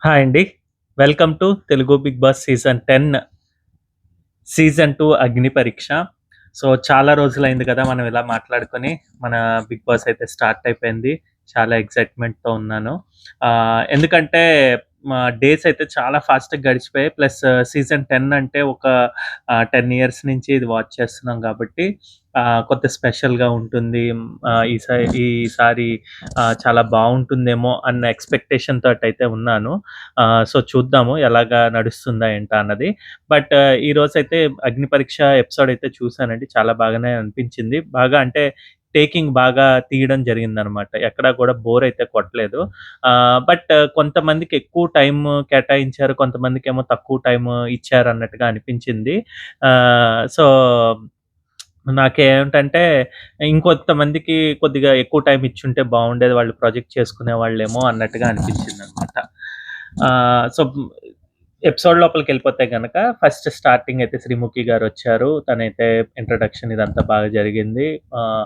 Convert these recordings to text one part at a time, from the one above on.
Hi అండి. Welcome to Telugu Bigg Boss season 2 Agni పరీక్ష. So, చాలా రోజులైంది కదా! మనం ఇలా మాట్లాడుకొని. మన బిగ్ బాస్ అయితే స్టార్ట్ అయిపోయింది. చాలా ఎక్సైట్‌మెంట్‌తో ఉన్నాను. ఎందుకంటే డేస్ అయితే చాలా ఫాస్ట్‌గా గడిచిపోయాయి. ప్లస్ సీజన్ 10 అంటే ఒక 10 ఇయర్స్ నుంచి ఇది వాచ్ చేస్తున్నాం కాబట్టి కొద్దిగా స్పెషల్‌గా ఉంటుంది. ఈసారి చాలా బావుంటుందేమో అన్న ఎక్స్‌పెక్టేషన్ తోటయితే ఉన్నాను. సో, చూద్దాము ఎలాగా నడుస్తుందా ఏంటా అన్నది. బట్ ఈరోజైతే అగ్ని పరీక్ష ఎపిసోడ్ అయితే చూసానండి. చాలా బాగానే అనిపించింది. బాగా అంటే టేకింగ్ బాగా తీయడం జరిగిందనమాట. ఎక్కడా కూడా బోర్ అయితే కొట్టలేదు. బట్ కొంతమందికి ఎక్కువ టైమ్ కేటాయించారు. కొంతమందికేమో తక్కువ టైమ్ ఇచ్చారన్నట్టుగా అనిపించింది. సో, నాకేంటంటే ఇంకొంతమందికి కొద్దిగా ఎక్కువ టైమ్ ఇచ్చుంటే బావుండేది. వాళ్ళు ప్రొజెక్ట్ చేసుకునేవాళ్ళేమో అన్నట్టుగా అనిపించిందనమాట. సో, ఎపిసోడ్ లోపలికెళ్ళిపోతే గనక ఫస్ట్ స్టార్టింగ్ అయితే శ్రీముఖి గారొచ్చారు. తనైతే ఇంట్రడక్షన్ ఇదంతా బాగా జరిగింది.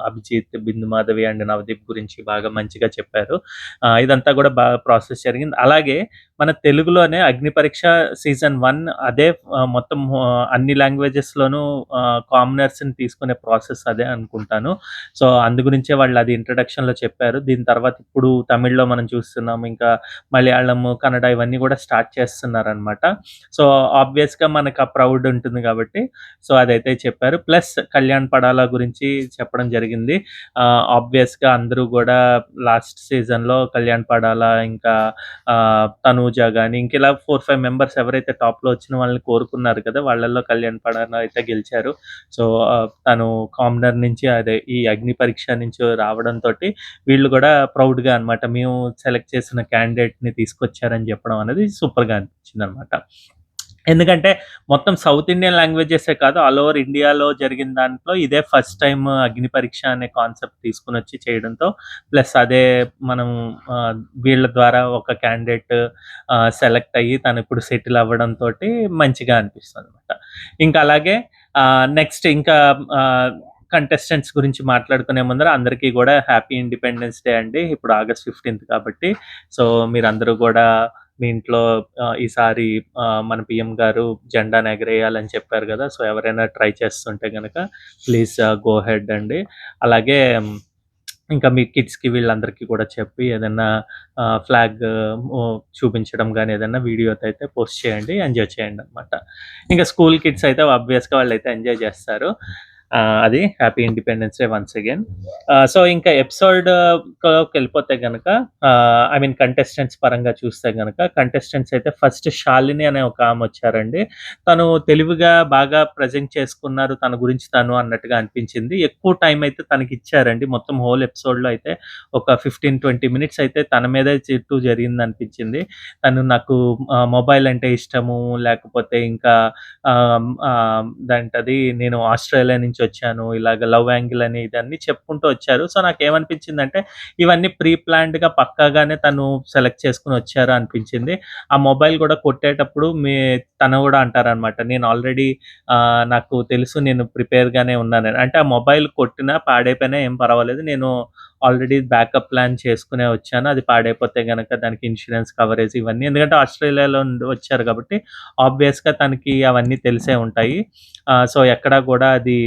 అభిజిత్, బిందు మాధవి అండ్ నవదీప్ గురించి బాగా మంచిగా చెప్పారు. ఇదంతా గూడా బాగా ప్రాసెస్ జరిగింది. అలాగే మన తెలుగులోనే అగ్ని పరీక్ష సీజన్ 1 అదే మొత్తం అన్ని లాంగ్వేజెస్‌లోనూ కామనర్స్‌ని తీసుకునే ప్రాసెస్ అదే అనుకుంటాను. సో, అందు గురించే వాళ్ళది ఇంట్రడక్షన్‌లో చెప్పారు. దీని తర్వాత ఇప్పుడు తమిళ్‌లో మనం చూస్తున్నాం. ఇంకా మలయాళము, కన్నడ ఇవన్నీ గూడా స్టార్ట్ చేస్తున్నారనమాట. సో, ఆబ్వియస్‌గా మనకు ఆ ప్రౌడ్ ఉంటుంది గాబట్టి, సో, అదైతే చెప్పారు. ప్లస్ కళ్యాణ్ పడాలా గురించి చెప్పడం జరిగింది. ఆబ్వియస్‌గా అందరూ గూడా లాస్ట్ సీజన్‌లో కళ్యాణ్ పడాలా, ఇంకా తనూజ గాని, ఇంకిలా 4, 5 మెంబర్స్ ఎవరైతే టాప్‌లో వచ్చిన వాళ్ళని కోరుకున్నారు కదా! వాళ్ళల్లో కళ్యాణ్ పడాలా అయితే గెలిచారు. సో, తను కామనర్ నుంచి అదే ఈ అగ్ని పరీక్ష నుంచి రావడంతోటి వీళ్ళు గూడా ప్రౌడ్‌గా అనమాట. మేము సెలెక్ట్ చేసిన క్యాండిడేట్‌ని తీసుకొచ్చారని జెప్పడం అనేది సూపర్‌గా అనిపించిందనమాట. ఎందుకంటే మొత్తం సౌత్ ఇండియన్ లాంగ్వేజెసే కాదు, ఆల్ ఓవర్ ఇండియాలో జరిగిన దాంట్లో ఇదే ఫస్ట్ టైమ్ అగ్ని పరీక్ష అనే కాన్సెప్ట్ తీసుకొనొచ్చి చేయడంతో, ప్లస్ అదే మనం వీళ్ళ ద్వారా ఒక క్యాండిడేట్ సెలెక్ట్ అయ్యి తనిప్పుడు సెటిల్ అవ్వడంతోటి మంచిగా అనిపిస్తుందనమాట. ఇంకా అలాగే నెక్స్ట్ ఇంకా ఆహ్, కంటెస్టెంట్స్ గురించి మాట్లాడుకునే ముందర అందరికీ గూడా హ్యాపీ ఇండిపెండెన్స్ డే అండి. ఇప్పుడు ఆగస్ట్ 15 కాబట్టి. సో, మీరందరూ గూడా మీ ఇంట్లో ఈసారి మన పీఎం గారు జెండాను ఎగరేయాలని చెప్పారు గదా! సో, ఎవరైనా ట్రై చేస్తుంటే గనక ప్లీజ్ గో హెడ్ అండి. అలాగే ఇంకా మీ కిడ్స్‌కి వీళ్ళందరికీ కూడా చెప్పి ఏదన్నా ఫ్లాగ్ చూపించడం గాని, ఏదన్నా వీడియోతో అయితే పోస్ట్ చేయండి. ఎంజాయ్ చేయండనమాట. ఇంకా స్కూల్ కిడ్స్ అయితే ఆబ్వియస్‌గా వాళ్ళైతే ఎంజాయ్ చేస్తారు. అది happy independence day once again. So, ఇంకా ఎపిసోడ్‌కెళ్ళిపోతే గనక ఐ మీన్ కంటెస్టెంట్స్ పరంగా చూస్తే గనక కంటెస్టెంట్స్ అయితే ఫస్ట్ శాలిని అనే ఒక ఆమొచ్చారండి. తను తెలివిగా బాగా ప్రెజెంట్ చేసుకున్నారు. తన గురించి తను అన్నట్టుగా అనిపించింది. ఎక్కువ టైం అయితే తనకిచ్చారండి. మొత్తం హోల్ ఎపిసోడ్‌లో అయితే ఒక 15, 20 మినిట్స్ అయితే తన మీదే చుట్టూ జరిగిందనిపించింది. తను నాకు మొబైల్ అంటే ఇష్టము, లేకపోతే ఇంకా దాంటది నేను ఆస్ట్రేలియా నుంచొచ్చాను. ఇలాగ లవ్ యాంగిల్ అని ఇదన్నీ చెప్పుకుంటూ వచ్చారు. సో, నాకేమనిపించిందంటే ఇవన్నీ ప్రీ ప్లాన్డ్‌గా పక్కాగానే తను సెలెక్ట్ చేసుకొని వచ్చారు అనిపించింది. ఆ మొబైల్ గూడా కొట్టేటప్పుడు తను గూడా అంటారనమాట. నేను ఆల్రెడీ నాకు తెలుసు నేను ప్రిపేర్‌గానే ఉన్నానని. అంటే ఆ మొబైల్ కొట్టినా, పాడైపోయినా ఏం పర్వాలేదు. నేను ఆల్రెడీ బ్యాకప్ ప్లాన్ చేసుకునే వచ్చాను. అది పాడైపోతే గనక దానికి ఇన్స్యూరెన్స్ కవరేజ్ ఇవన్నీ ఎందుకంటే ఆస్ట్రేలియాలో నుండి వచ్చారు కాబట్టి ఆబ్వియస్‌గా తనకి అవన్నీ తెలిసే ఉంటాయి. సో, ఎక్కడా గూడా అది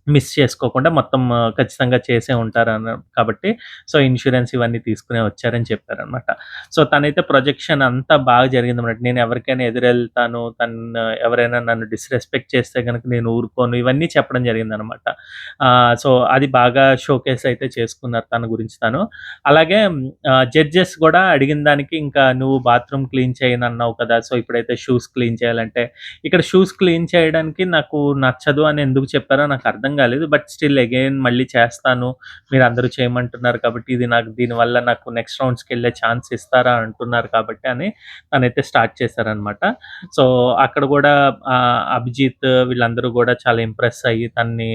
మిస్ చేసుకోకుండా మొత్తం ఖచ్చితంగా చేసే ఉంటారన్న కాబట్టి, సో, ఇన్స్యూరెన్స్ ఇవన్నీ తీసుకునే వచ్చారని చెప్పారనమాట. సో, తనైతే ప్రొజెక్షన్ అంతా బాగా జరిగిందన్నమాట. నేను ఎవరికైనా ఎదురెళ్తాను, ఎవరైనా నన్ను డిస్‌రెస్పెక్ట్ చేస్తే గనక నేను ఊరుకోను, ఇవన్నీ చెప్పడం జరిగిందనమాట. సో, అది బాగా షోకేస్ అయితే చేసుకున్నారు తన గురించి తను. అలాగే జడ్జెస్ గూడా అడిగిన దానికి ఇంకా నువ్వు బాత్రూమ్ క్లీన్ చేయనన్నావు కదా! సో, ఇప్పుడైతే షూస్ క్లీన్ చేయాలంటే ఇక్కడ షూస్ క్లీన్ చేయడానికి నాకు నచ్చదు అని ఎందుకు చెప్పారో నాకర్థం గాలేదు. బట్ స్టిల్ అగైన్ మళ్ళీ చేస్తాను. మీరందరూ చేయమంటున్నారు కాబట్టి నాకు దీనివల్ల నాకు నెక్స్ట్ రౌండ్స్‌కెళ్ళే ఛాన్స్ ఇస్తారా అంటున్నారు కాబట్టి అని తనైతే స్టార్ట్ చేశారనమాట. సో, అక్కడ గూడా అభిజిత్ వీళ్ళందరూ గూడా చాలా ఇంప్రెస్ అయ్యి తనని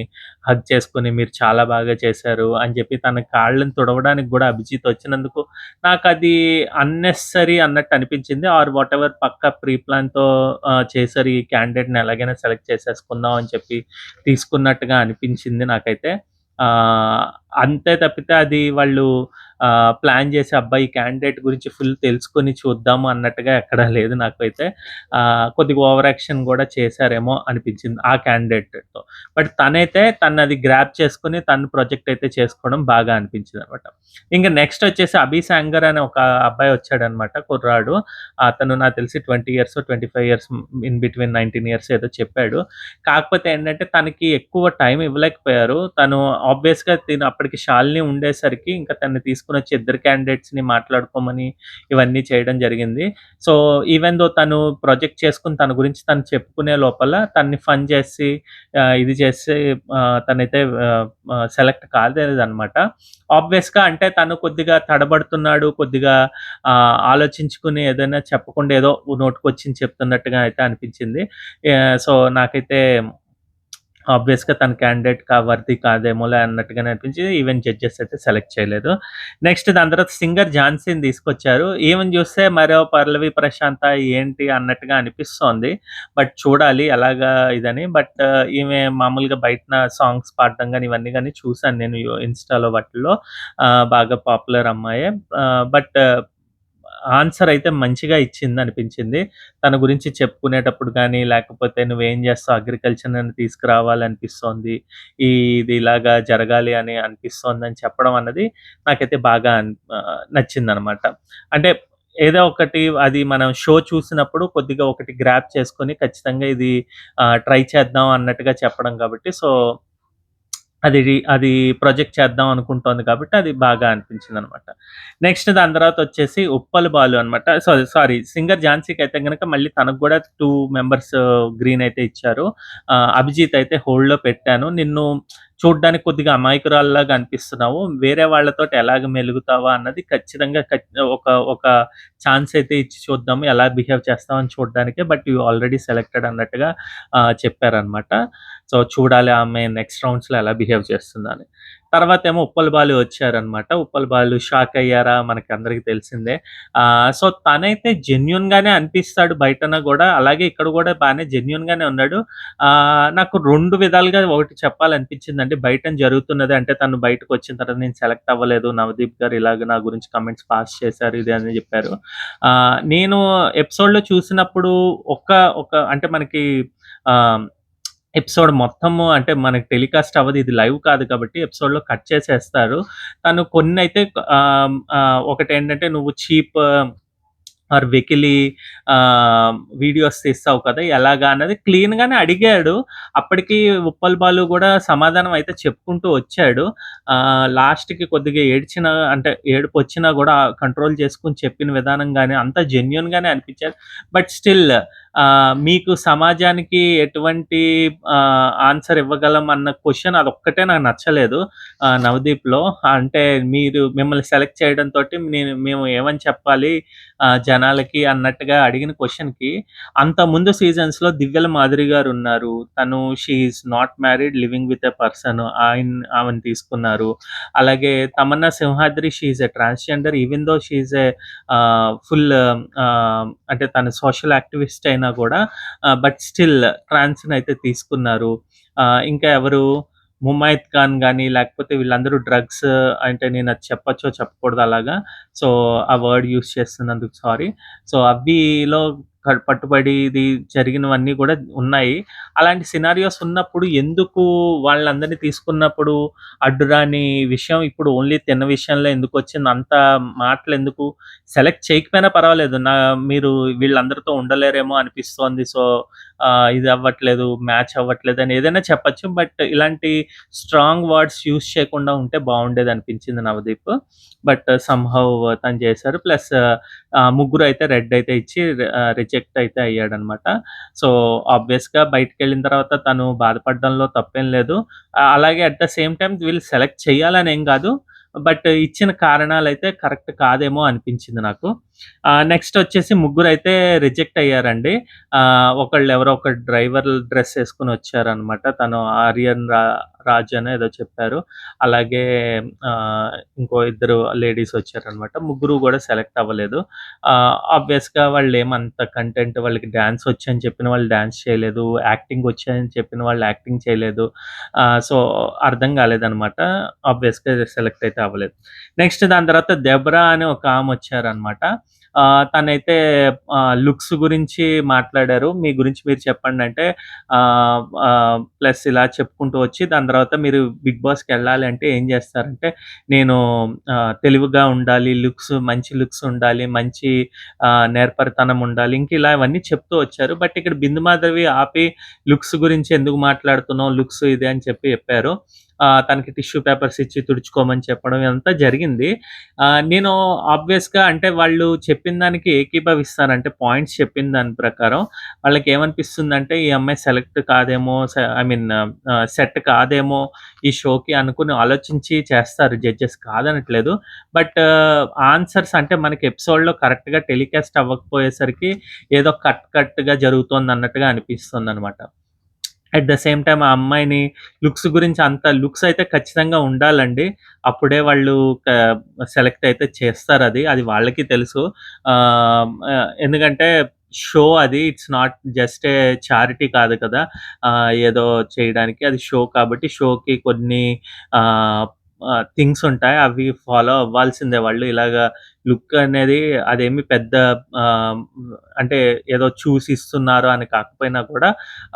హగ్ చేసుకొని మీరు చాలా బాగా చేశారు అని జెప్పి తన కాళ్ళని తుడవడానికి గూడా అభిజిత్ వచ్చినందుకు నాకది అన్నెసెసరీ అన్నట్టు అనిపించింది. ఆర్ వాటెవర్ పక్కా ప్రీ ప్లాన్‌తో చేశారు. ఈ క్యాండిడేట్‌ని ఎలాగైనా సెలెక్ట్ చేసేసుకుందాం అని చెప్పి తీసుకున్నట్టుగా అనిపించింది నాకైతే. ఆహ్, అంతే తప్పితే అది వాళ్ళు ప్లాన్ చేసి అబ్బాయి ఈ క్యాండిడేట్ గురించి ఫుల్ తెలుసుకొని చూద్దాము అన్నట్టుగా ఎక్కడా లేదు నాకైతే. కొద్దిగా ఓవర్ యాక్షన్ గూడా చేశారేమో అనిపించింది ఆ క్యాండిడేట్‌తో. బట్ తనైతే తనది గ్రాబ్ చేసుకొని తను ప్రాజెక్ట్ అయితే చేసుకోవడం బాగా అనిపించిందనమాట. ఇంక నెక్స్ట్ వచ్చేసి అభి సాంగర్ అనే ఒక అబ్బాయి వచ్చాడనమాట కుర్రాడు. అతను నాకు తెలిసి 20 ఇయర్సో, 25 ఇయర్స్ ఇన్ బిట్వీన్ 19 ఇయర్స్ ఏదో చెప్పాడు. కాకపోతే ఏంటంటే తనకి ఎక్కువ టైం ఇవ్వలేకపోయారు. తను ఆబ్వియస్‌గా తిను అప్పటికి శాలిని ఉండేసరికి ఇంకా తనని తీసుకొనొచ్చి ఇద్దరు క్యాండిడేట్స్‌ని మాట్లాడుకోమని ఇవన్నీ చేయడం జరిగింది. సో, ఈవెన్ దో తను ప్రాజెక్ట్ చేసుకొని తన గురించి తను చెప్పుకునే లోపల తనని ఫన్ చేసి ఇది చేసి తనైతే సెలెక్ట్ కాలేదనమాట. ఆబ్వియస్‌గా అంటే తను కొద్దిగా తడబడుతున్నాడు. కొద్దిగా ఆలోచించుకొని ఏదైనా చెప్పకుండా ఏదో నోటికొచ్చింది చెప్తున్నట్టుగా అయితే అనిపించింది. సో, నాకైతే ఆబ్వియస్‌గా తన క్యాండిడేట్ వర్తీ కాదేమోలే అన్నట్టుగానే అనిపించి ఈవెన్ జడ్జెస్ అయితే సెలెక్ట్ చేయలేదు. నెక్స్ట్ దాని తర్వాత సింగర్ ఝాన్సీని తీసుకొచ్చారు. ఈమెను చూస్తే మరో పల్లవి ప్రశాంత ఏంటి అన్నట్టుగా అనిపిస్తోంది. బట్ చూడాలి ఎలాగా ఇదని. బట్ ఈమె మామూలుగా బయటన సాంగ్స్ పాడడం గాని ఇవన్నీ గాని చూసాను నేను ఇన్‌స్టాలో వాటిల్లో. బాగా పాపులర్ అమ్మాయే. బట్ ఆన్సర్ అయితే మంచిగా ఇచ్చిందనిపించింది. తన గురించి చెప్పుకునేటప్పుడు గానీ, లేకపోతే "నువ్వేం చేస్తావు? అగ్రికల్చర్‌ని తీసుకురావాలనిపిస్తోంది. ఇది ఇలాగా జరగాలి అని అనిపిస్తోందని" చెప్పడం అన్నది నాకైతే బాగా నచ్చిందనమాట. అంటే ఏదో ఒకటి అది మనం షో చూసినప్పుడు కొద్దిగా ఒకటి గ్రాబ్ చేసుకొని ఖచ్చితంగా ఇది ట్రై చేద్దాం అన్నట్టుగా చెప్పడం కాబట్టి సో అది ప్రొజెక్ట్ చేద్దాం అనుకుంటోంది కాబట్టి అది బాగా అనిపించిందనమాట. నెక్స్ట్ దాని తర్వాతొచ్చేసి 'ఉప్పల్ బాలు' అనమాట. సారీ సింగర్ ఝాన్సీకయితే గనక మళ్ళీ తనకు గూడా 2 మెంబర్స్ గ్రీన్ అయితే ఇచ్చారు. అభిజిత్ అయితే హోల్డ్‌లో పెట్టాను. నిన్ను చూడ్డానికి కొద్దిగా అమాయకురాల్లాగా అనిపిస్తున్నావు. వేరే వాళ్ళతోటి ఎలాగ మెలుగుతావా అన్నది ఖచ్చితంగా ఒక ఒక ఛాన్స్ అయితే ఇచ్చి చూద్దాము. ఎలా బిహేవ్ చేస్తావని చూడ్డానికే. బట్ యూ ఆల్రెడీ సెలెక్టెడ్ అన్నట్టుగా చెప్పారనమాట. సో, చూడాలి ఆమె నెక్స్ట్ రౌండ్స్‌లో ఎలా బిహేవ్ చేస్తుందని. తర్వాతేమో ఉప్పల్ బాలు వచ్చారనమాట. ఉప్పల్ బాలు షాక్ అయ్యారా మనకందరికి తెలిసిందే. సో, తనైతే జెన్యూన్‌గానే అనిపిస్తాడు బయటన గూడా. అలాగే ఇక్కడ గూడా బానే జెన్యూన్‌గానే ఉన్నాడు. నాకు 2 విధాలుగా ఒకటి చెప్పాలనిపించిందండి. బయటన జరుగుతున్నది అంటే తను బయటకొచ్చిన తర్వాత నేను సెలెక్ట్ అవ్వలేదు. నవదీప్ గారు ఇలాగ నా గురించి కామెంట్స్ పాస్ చేశారు ఇది అని జెప్పారు. నేను ఎపిసోడ్‌లో చూసినప్పుడు ఒక ఒక అంటే మనకి ఆహ్ ఎపిసోడ్ మొత్తము అంటే మనకి టెలికాస్ట్ అవ్వదు. ఇది లైవ్ కాదు కాబట్టి ఎపిసోడ్‌లో కట్ చేసేస్తారు. తను కొన్నైతే ఒకటేంటంటే నువ్వు చీప్ ఆర్ వెకిలి వీడియోస్ తీస్తావు కదా! ఎలాగా అన్నది క్లీన్‌గానే అడిగాడు. అప్పటికి ఉప్పల్ బాలు గూడా సమాధానం అయితే చెప్పుకుంటూ వచ్చాడు. లాస్ట్‌కి కొద్దిగా అంటే ఏడుపొచ్చినా గూడా కంట్రోల్ చేసుకొని చెప్పిన విధానం గాని అంతా జెన్యూన్‌గానే అనిపించారు. బట్ స్టిల్ మీకు సమాజానికి ఎటువంటి ఆన్సర్ ఇవ్వగలం అన్న క్వెషన్ అదొక్కటే నాకు నచ్చలేదు నవదీప్‌లో. అంటే మిమ్మల్ని సెలెక్ట్ చేయడంతోటి మేము ఏమని చెప్పాలి జనాలకి అన్నట్టుగా అడిగిన క్వెషన్‌కి అంతకుముందు సీజన్స్‌లో 'దివ్యల మాదిరి' గారున్నారు. She is not married living with a person ఆమెను తీసుకున్నారు. అలాగే Tamanna Simhadri she is a transgender even though she is a full అంటే తను సోషల్ యాక్టివిస్ట్ అయినా గూడా బట్ స్టిల్ ట్రాన్స్‌నయితే తీసుకున్నారు. ఇంకా ఎవరు 'ముమైత్ ఖాన్' గాని లేకపోతే వీళ్ళందరూ డ్రగ్స్ అంటే నేనది చెప్పచ్చో చెప్పకూడదో అలాగా. సో, ఆ వర్డ్ యూజ్ చేస్తున్నందుకు సారీ. సో, అవిలో పట్టుబడి ఇది జరిగినవన్నీ గూడా ఉన్నాయి. అలాంటి సినారియోస్ ఉన్నప్పుడు ఎందుకు వాళ్ళందరిని తీసుకున్నప్పుడు అడ్డురాని విషయం ఇప్పుడు ఓన్లీ తిన్న విషయంలో ఎందుకొచ్చింది? అంత మాటలెందుకు? సెలెక్ట్ చేయకపోయినా పర్వాలేదు. మీరు వీళ్ళందరితో ఉండలేరేమో అనిపిస్తోంది. సో, ఇది అవ్వట్లేదు, మ్యాచ్ అవ్వట్లేదని ఏదైనా చెప్పొచ్చు. బట్ ఇలాంటి స్ట్రాంగ్ వర్డ్స్ యూజ్ చేయకుండా ఉంటే బావుండేదనిపించింది నవదీప్. బట్ సమ్‌హౌ తను చేశారు. ప్లస్ ముగ్గురు అయితే రెడ్ అయితే ఇచ్చి రిజెక్ట్ అయితే అయ్యాడనమాట. సో, ఆబ్వియస్‌గా బయటికెళ్ళిన తర్వాత తను బాధపడడంలో తప్పేం లేదు. అలాగే అట్ ద సేమ్ టైమ్ వీళ్ళు సెలెక్ట్ చేయాలనేం గాదు. బట్ ఇచ్చిన కారణాలైతే కరెక్ట్ కాదేమో అనిపించింది నాకు. నెక్స్ట్ వచ్చేసి ముగ్గురైతే రిజెక్ట్ అయ్యారండి. ఎవరో ఒక డ్రైవర్ డ్రెస్ యేసుకొని వచ్చారనమాట. తను ఆర్యన్ రాజ్ అనో ఏదో చెప్పారు. అలాగే ఇంకో ఇద్దరు లేడీస్ వచ్చారనమాట. ముగ్గురు గూడా సెలెక్ట్ అవ్వలేదు. ఆబ్వియస్‌గా వాళ్ళేమంత కంటెంట్, వాళ్ళకి డాన్స్ వచ్చని చెప్పిన వాళ్ళు డాన్స్ చేయలేదు. యాక్టింగ్ వచ్చని చెప్పిన వాళ్ళు యాక్టింగ్ చేయలేదు. సో, అర్థం కాలేదనమాట. ఆబ్వియస్‌గా సెలెక్ట్ అయితే అవ్వలేదు. నెక్స్ట్ దాని తర్వాత దెబ్రా అనే ఒక ఆమొచ్చారనమాట. తనైతే లుక్స్ గురించి మాట్లాడారు. మీ గురించి మీరు చెప్పండంటే ప్లస్ ఇలా చెప్పుకుంటూ వచ్చి దాని తర్వాత మీరు 'బిగ్ బాస్'కెళ్ళాలి అంటే ఏం చేస్తారంటే, నేను తెలివిగా ఉండాలి, మంచి లుక్స్ ఉండాలి, మంచి నేర్పరితనం ఉండాలి. ఇంక ఇలా ఇవన్నీ చెప్తూ వచ్చారు. బట్ ఇక్కడ బిందు మాధవి ఆపి లుక్స్ గురించి ఎందుకు మాట్లాడుతున్నావు? లుక్స్ ఇది అని చెప్పారు. తనకి టిష్యూ పేపర్స్ ఇచ్చి తుడుచుకోమని చెప్పడం ఇదంతా జరిగింది. నేను ఆబ్వియస్‌గా అంటే వాళ్ళు చెప్పిన దానికి ఏకీభవిస్తాను. అంటే పాయింట్స్ చెప్పిన దాని ప్రకారం వాళ్ళకేమనిపిస్తుందంటే ఈ అమ్మాయి సెలెక్ట్ కాదేమో, ఐ మీన్ సెట్ కాదేమో ఈ షోకి అనుకుని ఆలోచించి చేస్తారు జడ్జెస్, కాదనట్లేదు. బట్ ఆన్సర్స్ అంటే మనకి ఎపిసోడ్‌లో కరెక్ట్‌గా టెలికాస్ట్ అవ్వకపోయేసరికి ఏదో కట్‌గా జరుగుతోందన్నట్టుగా అనిపిస్తుందనమాట. అట్ ద సేమ్ టైమ్ ఆ అమ్మాయిని లుక్స్ అయితే ఖచ్చితంగా ఉండాలండి. అప్పుడే వాళ్ళు సెలెక్ట్ అయితే చేస్తారది. అది వాళ్ళకి తెలుసు. ఎందుకంటే షో అది. It's not just a charity కాదు కదా! ఏదో చేయడానికి. అది షో కాబట్టి షోకి కొన్ని ఆహ్, థింగ్స్ ఉంటాయి. అవి ఫాలో అవ్వాల్సిందే వాళ్ళు. ఇలాగా లుక్ అనేది అదేమి పెద్ద ఆహ్, అంటే ఏదో చూసి ఇస్తున్నారు అని కాకపోయినా కూడా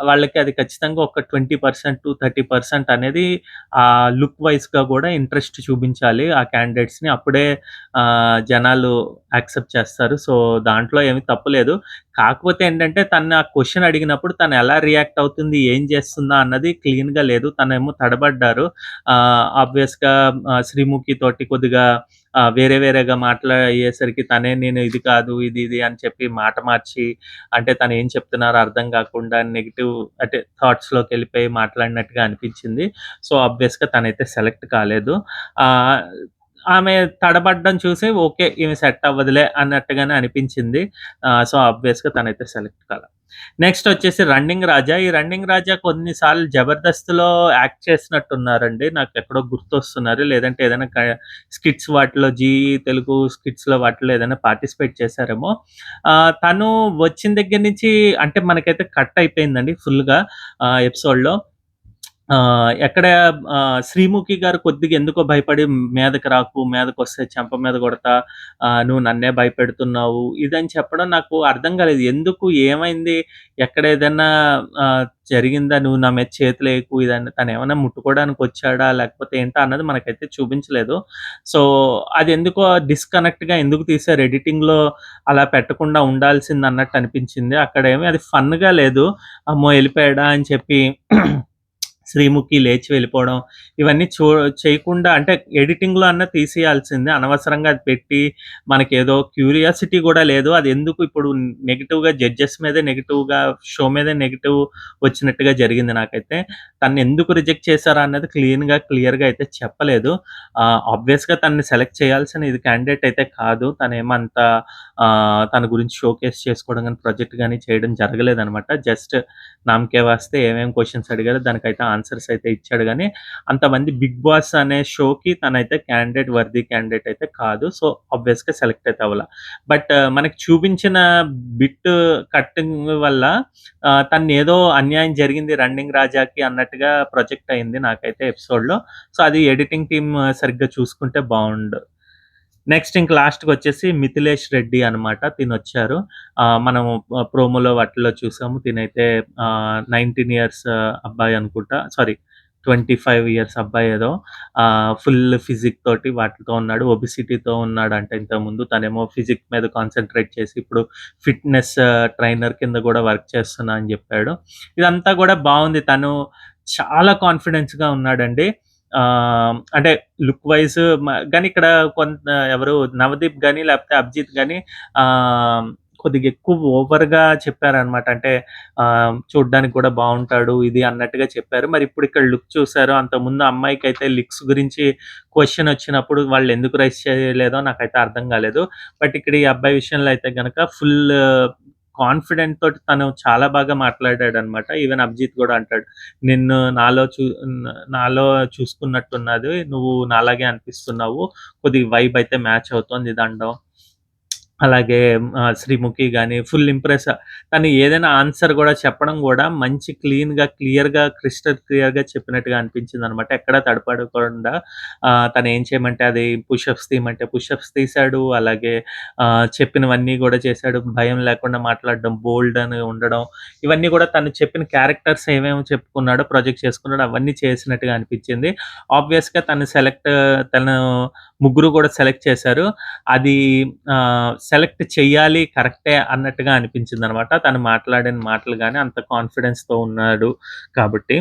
వాళ్ళకి అది ఖచ్చితంగా ఒక 20% to 30% అనేది లుక్ వైస్‌గా గూడా ఇంట్రెస్ట్ చూపించాలి ఆ క్యాండిడేట్స్‌ని. అప్పుడే జనాలు యాక్సెప్ట్ చేస్తారు. సో, దాంట్లో ఏమి తప్పు లేదు. కాకపోతే ఏంటంటే తను ఆ క్వెషన్ అడిగినప్పుడు తను ఎలా రియాక్ట్ అవుతుంది, ఏం చేస్తుందా అన్నది క్లీన్‌గా లేదు. తనేమో తడబడ్డారు. ఆబ్వియస్‌గా శ్రీముఖి తోటి కొద్దిగా వేరేగా అయ్యేసరికి నేను ఇది కాదు, ఇది అని చెప్పి మాట మార్చి, అంటే తనేం చెప్తున్నారో అర్థం గాకుండా నెగెటివ్ అంటే థాట్స్‌లోకెళ్ళిపోయి మాట్లాడినట్టుగా అనిపించింది. సో, ఆబ్వియస్‌గా తనైతే సెలెక్ట్ కాలేదు. ఆహ్, ఆమె తడబడ్డం చూసి ఓకే, ఈమె సెట్ అవ్వదులే అన్నట్టుగానే అనిపించింది. సో, ఆబ్వియస్‌గా తనైతే సెలెక్ట్ కాల. నెక్స్ట్ వచ్చేసి 'రన్నింగ్ రాజా'. ఈ 'రన్నింగ్ రాజా' కొన్ని సార్లు 'జబర్దస్త్‌లో' యాక్ట్ చేసినట్టున్నారండి. నాకెక్కడో గుర్తొస్తున్నారు. లేదంటే ఏదైనా స్కిట్స్ వాటిలో, జీ తెలుగు స్కిట్స్‌లో వాటిలో ఏదైనా పార్టిసిపేట్ చేశారేమో. తను వచ్చిన దగ్గర నుంచి అంటే మనకైతే కట్ అయిపోయిందండి ఫుల్‌గా ఎపిసోడ్‌లో. ఎక్కడ 'శ్రీముఖి' గారు కొద్దిగా ఎందుకో భయపడి మీదకి రాకు, మీదకొస్తే చెంప మీద కొడతా, నువ్వు నన్నే భయపెడుతున్నావు, ఇదని చెప్పడం నాకు అర్థం కాలేదు. ఎందుకు? ఏమైంది? ఎక్కడ ఏదన్నా జరిగిందా? నువ్వు నా మీద చేతులేయకు ఇదని తనేమన్నా ముట్టుకోవడానికొచ్చాడా? లేకపోతే ఏంటా అన్నది మనకైతే చూపించలేదు. సో, అదెందుకో డిస్‌కనెక్ట్‌గా ఎందుకు తీశారు ఎడిటింగ్‌లో అలా పెట్టకుండా ఉండాల్సిందన్నట్టు అనిపించింది. అక్కడేమి అది ఫన్‌గా లేదు. అమ్మో! ఎళ్ళిపోయాడా అని చెప్పి శ్రీముఖి లేచి వెళ్ళిపోవడం, ఇవన్నీ చేయకుండా అంటే ఎడిటింగ్‌లో అన్నా తీసేయాల్సిందే. అనవసరంగా అది పెట్టి మనకేదో క్యూరియాసిటీ గూడా లేదు. అదెందుకు ఇప్పుడు జడ్జెస్ మీదే నెగెటివ్‌గా, షో మీదే నెగెటివ్ వచ్చినట్టుగా జరిగింది నాకైతే. తననెందుకు రిజెక్ట్ చేశారా అన్నది క్లియర్‌గా అయితే చెప్పలేదు. ఆబ్వియస్‌గా తనని సెలెక్ట్ చేయాల్సిన ఇది క్యాండిడేట్ అయితే కాదు. తనేమంత తన గురించి షోకేస్ చేసుకోవడం గాని, ప్రొజెక్ట్ గాని చేయడం జరగలేదనమాట. జస్ట్ నామకే వాస్తే ఏమేం క్వెషన్స్ అడిగారో దానికైతే ఆన్సర్స్ అయితే ఇచ్చాడు గానీ, అంతమంది 'బిగ్ బాస్' అనే షోకి తనైతే వర్తీ క్యాండిడేట్ అయితే కాదు. సో, ఆబ్వియస్‌గా సెలెక్ట్ అయితే అవ్వల. బట్ మనకి చూపించిన బిట్ కట్టింగ్ వల్ల తననేదో అన్యాయం జరిగింది 'రన్నింగ్ రాజాకి' అన్నట్టుగా ప్రొజెక్ట్ అయింది నాకైతే ఎపిసోడ్‌లో. సో, అది ఎడిటింగ్ టీమ్ సరిగ్గా చూసుకుంటే బావుండు. నెక్స్ట్ ఇంక లాస్ట్‌కొచ్చేసి 'మిథిలేష్ రెడ్డి' అనమాట. తినొచ్చారు. మనము ప్రోమోలో వాటిల్లో చూసాము. తినైతే 19 ఇయర్స్ అబ్బాయి అనుకుంటా. సారీ, 25 ఇయర్స్ అబ్బాయి ఏదో. ఫుల్ ఫిజిక్ తోటి వాటితో ఉన్నాడు. ఒబెసిటీతో ఉన్నాడంట ఇంతకుముందు. తనేమో ఫిజిక్ మీద కాన్సంట్రేట్ చేసి ఇప్పుడు ఫిట్‌నెస్ ట్రైనర్ కింద గూడా వర్క్ చేస్తున్నా అని జెప్పాడు. ఇదంతా గూడా బావుంది. తను చాలా కాన్ఫిడెన్స్‌గా ఉన్నాడండి. అంటే లుక్ వైస్ గానీ ఇక్కడ కొంత ఎవరు 'నవదీప్' గాని లేకపోతే 'అభిజిత్' గాని ఆహ్, కొద్దిగా ఎక్కువ ఓవర్‌గా చెప్పారనమాట. అంటే చూడ్డానికి కూడా బావుంటాడు ఇది అన్నట్టుగా చెప్పారు. మరి ఇప్పుడు ఇక్కడ లుక్ చూసారు. అంతకుముందు అమ్మాయికైతే లుక్స్ గురించి క్వెషన్ వచ్చినప్పుడు వాళ్ళెందుకు రైజ్ చేయలేదో నాకైతే అర్థం కాలేదు. బట్ ఇక్కడ ఈ అబ్బాయి విషయంలో అయితే గనక ఫుల్ కాన్ఫిడెంట్ తోటి తను చాలా బాగా మాట్లాడాడనమాట. ఈవెన్ అభిజిత్ గూడా అంటాడు. నిన్ను నాలో చూసుకున్నట్టున్నది. నువ్వు నాలాగే అనిపిస్తున్నావు. కొద్దిగా వైబ్ అయితే మ్యాచ్ అవుతోంది ఇది అనడం. అలాగే 'శ్రీముఖి' గాని ఫుల్ ఇంప్రెస్. తను ఏదైనా ఆన్సర్ గూడా చెప్పడం గూడా మంచి క్లియర్‌గా, క్రిస్టల్ క్లియర్‌గా చెప్పినట్టుగా అనిపించిందనమాట. ఎక్కడా తడబడకుండా తనేం చేయమంటే అది పుషప్స్ తీయమంటే పుషప్స్ తీశాడు. అలాగే చెప్పినవన్నీ గూడా చేశాడు. భయం లేకుండా మాట్లాడడం, బోల్డ్ అని ఉండడం. ఇవన్నీ గూడా తను చెప్పిన క్యారెక్టర్స్ ఏమేమి చెప్పుకున్నాడో, ప్రొజెక్ట్ చేసుకున్నాడో అవన్నీ చేసినట్టుగా అనిపించింది. ఆబ్వియస్‌గా తను ముగ్గురు గూడా సెలెక్ట్ చేశారు. అది సెలెక్ట్ చెయ్యాలి కరెక్టే అన్నట్టుగా అనిపించిందనమాట. తను మాట్లాడిన మాటలు గాని అంత కాన్ఫిడెన్స్‌తో ఉన్నాడు కాబట్టి.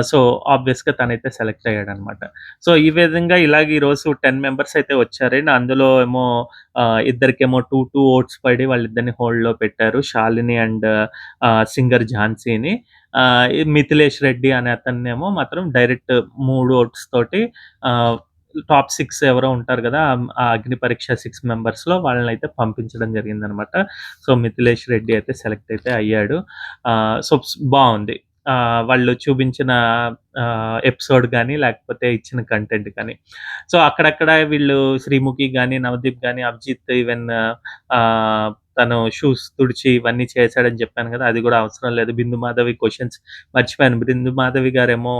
సో, ఆబ్వియస్‌గా తనైతే సెలెక్ట్ అయ్యాడనమాట. సో, ఈ విధంగా ఇలాగ ఈరోజు 10 మెంబర్స్ అయితే వచ్చారండి. అందులో ఏమో ఇద్దరికేమో 2 ఓట్స్ పడి వాళ్ళిద్దరిని హోల్డ్‌లో పెట్టారు. శాలిని అండ్ సింగర్ ఝాన్సీని. ఈ మిథిలేష్ రెడ్డి అనే అతన్నేమో మాత్రం డైరెక్ట్ 3 ఓట్స్ తోటి ఆహ్, టాప్ 6 ఎవరో ఉంటారు గదా! ఆ అగ్ని పరీక్ష 6 మెంబర్స్‌లో వాళ్ళనైతే పంపించడం జరిగిందనమాట. సో, మిథిలేష్ రెడ్డి అయితే సెలెక్ట్ అయితే అయ్యాడు. సో, బావుంది. వాళ్ళు చూపించిన ఎపిసోడ్ గాని, లేకపోతే ఇచ్చిన కంటెంట్ కానీ. సో, అక్కడక్కడ వీళ్ళు 'శ్రీముఖి' గాని, 'నవదీప్' గాని, 'అభిజిత్' ఈవెన్ ఆహ్, తను షూస్ తుడిచి ఇవన్నీ చేశాడని చెప్పాను గదా! అది గూడా అవసరం లేదు. 'బిందు మాధవి' క్వెషన్స్ మర్చిపోయాను. 'బిందు మాధవి' గారేమో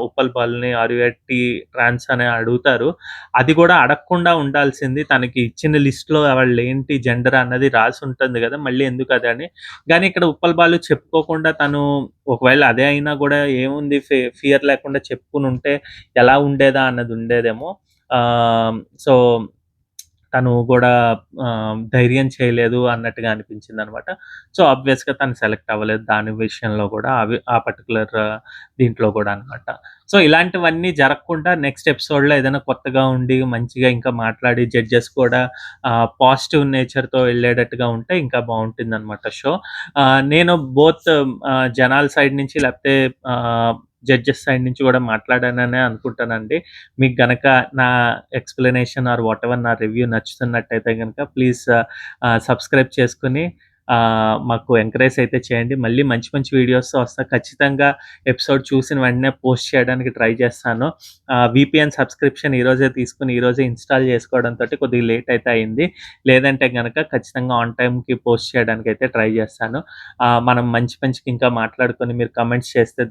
ఉప్పల్ బాలుని ఆర్ యూ ఎట్టి ట్రాన్స్ అని అడుగుతారు. అది గూడా అడగకుండా ఉండాల్సింది. తనకి ఇచ్చిన లిస్ట్‌లో వాళ్ళేంటి జెండర్ అన్నది రాసుంటుంది గదా! మళ్ళీ ఎందుకదని. గానీ ఇక్కడ ఉప్పల్ బాలు చెప్పుకోకుండా తను ఒకవేళ అదే అయినా గూడా ఏముంది ఫియర్ లేకుండా చెప్పుకొనుంటే ఎలా ఉండేదా అన్నది ఉండేదేమో. సో, తను గూడా ధైర్యం చేయలేదు అన్నట్టుగా అనిపించిందనమాట. సో, ఆబ్వియస్‌గా తను సెలెక్ట్ అవ్వలేదు దాని విషయంలో గూడా ఆ పర్టిక్యులర్ దీంట్లో గూడా అనమాట. సో, ఇలాంటివన్నీ జరగకుండా నెక్స్ట్ ఎపిసోడ్‌లో ఏదైనా కొత్తగా ఉండి మంచిగా ఇంకా మాట్లాడి జడ్జెస్ కూడా పాజిటివ్ నేచర్‌తో వెళ్ళేటట్టుగా ఉంటే ఇంకా బావుంటుందనమాట షో. నేను బోత్ జనాల సైడ్ నుంచి లేకపోతే జడ్జెస్ సైడ్ నుంచి గూడా మాట్లాడాననే అనుకుంటానండి. మీకు గనక నా ఎక్స్‌ప్లనేషన్ ఆర్ వాటెవర్ నా రివ్యూ నచ్చుతున్నట్టయితే గనక ప్లీజ్ సబ్స్క్రైబ్ చేసుకొని మాకు ఎంకరేజ్ అయితే చేయండి. మళ్ళీ మంచి మంచి వీడియోస్‌తో వస్తా. ఖచ్చితంగా ఎపిసోడ్ చూసిన వెంటనే పోస్ట్ చేయడానికి ట్రై చేస్తాను. వీపీఎన్ సబ్స్క్రిప్షన్ ఈరోజే తీసుకొని ఈరోజే ఇన్‌స్టాల్ చేసుకోవడంతోటి కొద్దిగా లేట్ అయితే అయింది. లేదంటే గనక ఖచ్చితంగా ఆన్ టైమ్‌కి పోస్ట్ చేయడానికైతే ట్రై చేస్తాను. మనం మంచి మంచిగా ఇంకా మాట్లాడుకొని మీరు కామెంట్స్ చేస్తే